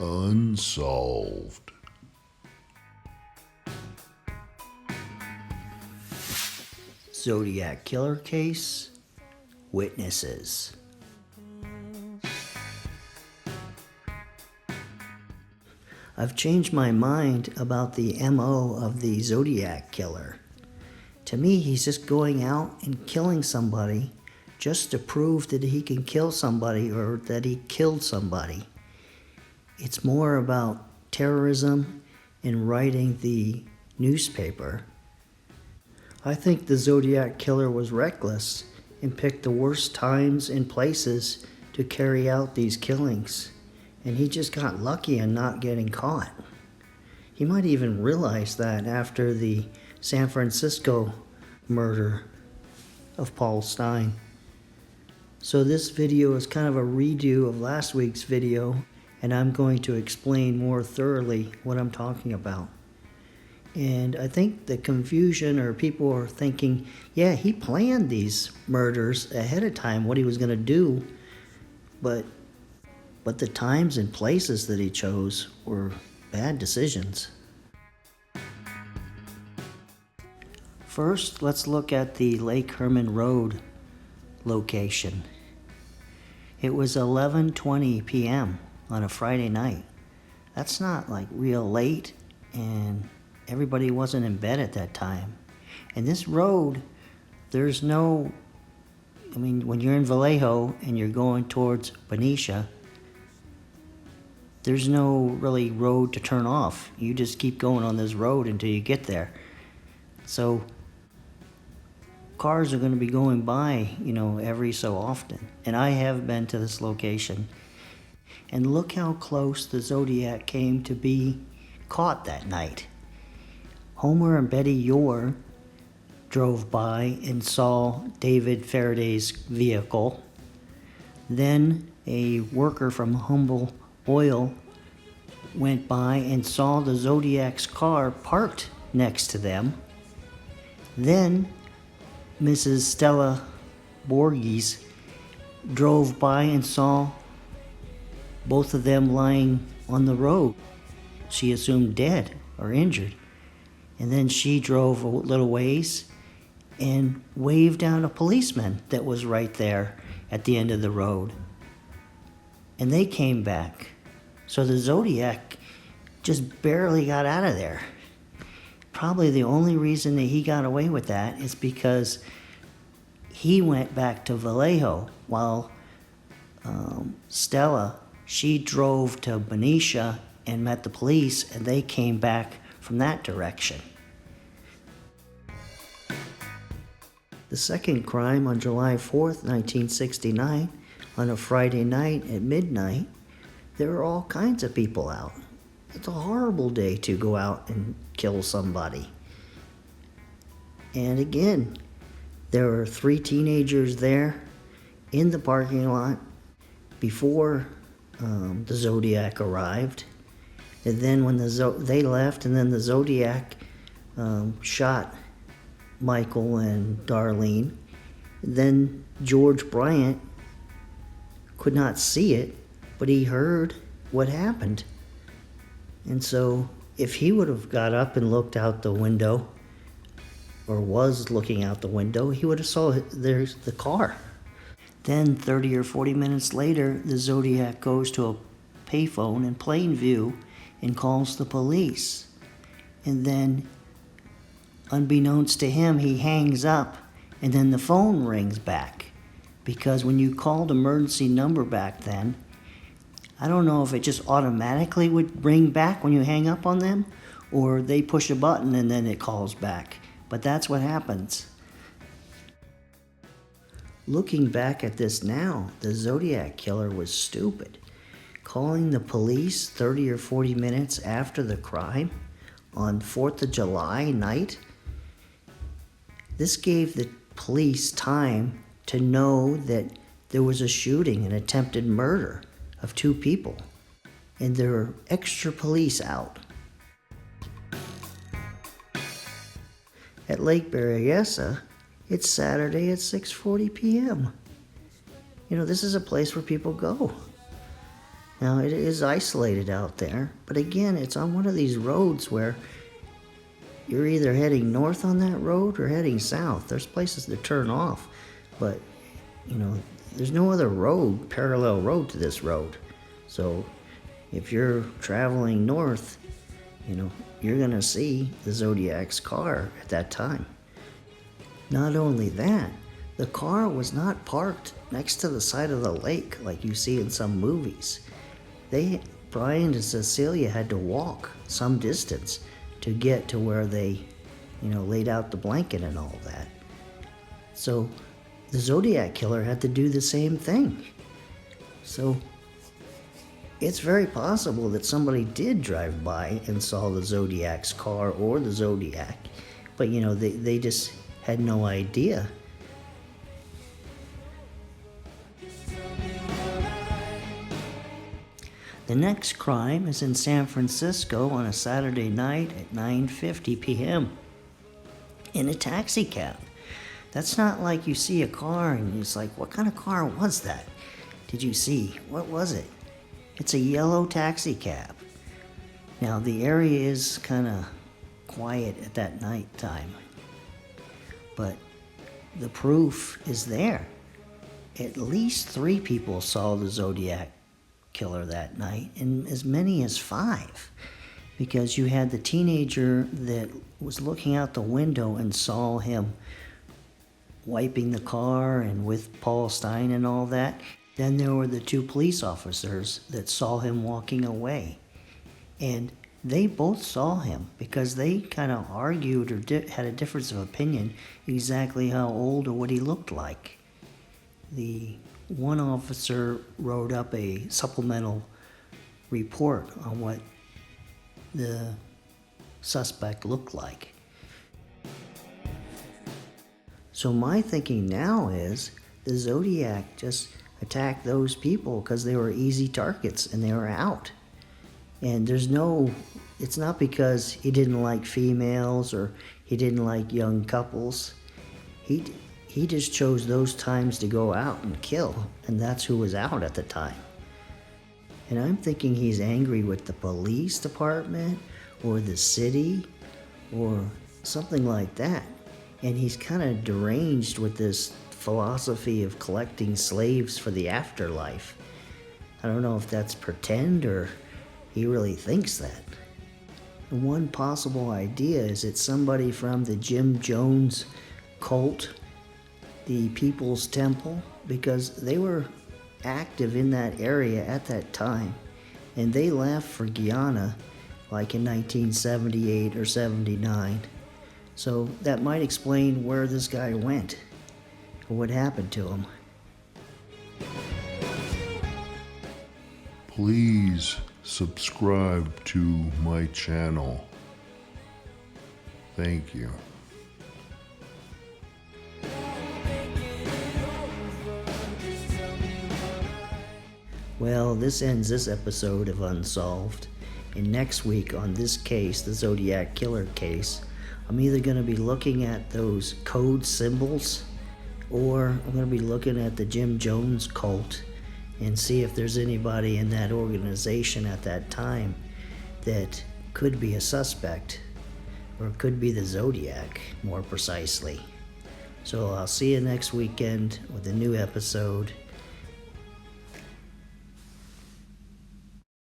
Unsolved. Zodiac Killer case, witnesses. I've changed my mind about the MO of the Zodiac Killer. To me, he's just going out and killing somebody just to prove that he can kill somebody or that he killed somebody. It's more about terrorism and writing the newspaper. I think the Zodiac Killer was reckless and picked the worst times and places to carry out these killings. And he just got lucky in not getting caught. He might even realize that after the San Francisco murder of Paul Stine. So this video is kind of a redo of last week's video, and I'm going to explain more thoroughly what I'm talking about. And I think the confusion, or people are thinking, yeah, he planned these murders ahead of time, what he was going to do, but the times and places that he chose were bad decisions. First, let's look at the Lake Herman Road location. It was 11:20 p.m. on a Friday night. That's not like real late, and everybody wasn't in bed at that time. And this road, there's no, when you're in Vallejo and you're going towards Berryessa, there's no really road to turn off. You just keep going on this road until you get there. So cars are going to be going by, every so often. And I have been to this location. And look how close the Zodiac came to be caught that night. Homer and Betty Yore drove by and saw David Faraday's vehicle. Then a worker from Humble Oil went by and saw the Zodiac's car parked next to them. Then Mrs. Stella Borges drove by and saw both of them lying on the road. She assumed dead or injured. And then she drove a little ways and waved down a policeman that was right there at the end of the road. And they came back. So the Zodiac just barely got out of there. Probably the only reason that he got away with that is because he went back to Vallejo while Stella, she drove to Berryessa and met the police, and they came back from that direction. The second crime on July 4th, 1969, on a Friday night at midnight, there were all kinds of people out. It's a horrible day to go out and kill somebody. And again, there were 3 teenagers there in the parking lot before the Zodiac arrived. And then when they left, and then the Zodiac shot Michael and Darlene. Then George Bryant could not see it, but he heard what happened. And so if he would have got up and looked out the window, or was looking out the window, he would have saw there's the car. Then 30 or 40 minutes later, the Zodiac goes to a payphone in Plainview and calls the police. And then, unbeknownst to him, he hangs up, and then the phone rings back. Because when you called emergency number back then, I don't know if it just automatically would ring back when you hang up on them, or they push a button and then it calls back. But that's what happens. Looking back at this now, the Zodiac Killer was stupid. Calling the police 30 or 40 minutes after the crime on 4th of July night, this gave the police time to know that there was a shooting, an attempted murder of 2 people, and there were extra police out. At Lake Berryessa, it's Saturday at 6:40 p.m. This is a place where people go. Now, it is isolated out there, but again, it's on one of these roads where you're either heading north on that road or heading south. There's places to turn off, but, there's no other road, parallel road to this road. So if you're traveling north, you're going to see the Zodiac's car at that time. Not only that, the car was not parked next to the side of the lake like you see in some movies. Brian and Cecilia had to walk some distance to get to where they, laid out the blanket and all that. So the Zodiac Killer had to do the same thing. So it's very possible that somebody did drive by and saw the Zodiac's car or the Zodiac, but they just had no idea. The next crime is in San Francisco on a Saturday night at 9:50 p.m. in a taxi cab. That's not like you see a car and it's like, what kind of car was that? Did you see? What was it? It's a yellow taxi cab. Now, the area is kind of quiet at that night time, but the proof is there. At least 3 people saw the Zodiac Killer that night, and as many as 5, because you had the teenager that was looking out the window and saw him wiping the car and with Paul Stein and all that. Then there were the 2 police officers that saw him walking away, and they both saw him because they kind of argued or had a difference of opinion exactly how old or what he looked like. The one officer wrote up a supplemental report on what the suspect looked like. So my thinking now is the Zodiac just attacked those people because they were easy targets and they were out. And it's not because he didn't like females or he didn't like young couples. He just chose those times to go out and kill, and that's who was out at the time. And I'm thinking he's angry with the police department or the city or something like that. And he's kind of deranged with this philosophy of collecting slaves for the afterlife. I don't know if that's pretend or he really thinks that. And one possible idea is it's somebody from the Jim Jones cult, the People's Temple, because they were active in that area at that time, and they left for Guyana like in 1978 or 79. So that might explain where this guy went or what happened to him. Please subscribe to my channel. Thank you. Well, this ends this episode of Unsolved. And next week on this case, the Zodiac Killer case, I'm either going to be looking at those code symbols or I'm going to be looking at the Jim Jones cult and see if there's anybody in that organization at that time that could be a suspect or could be the Zodiac, more precisely. So I'll see you next weekend with a new episode.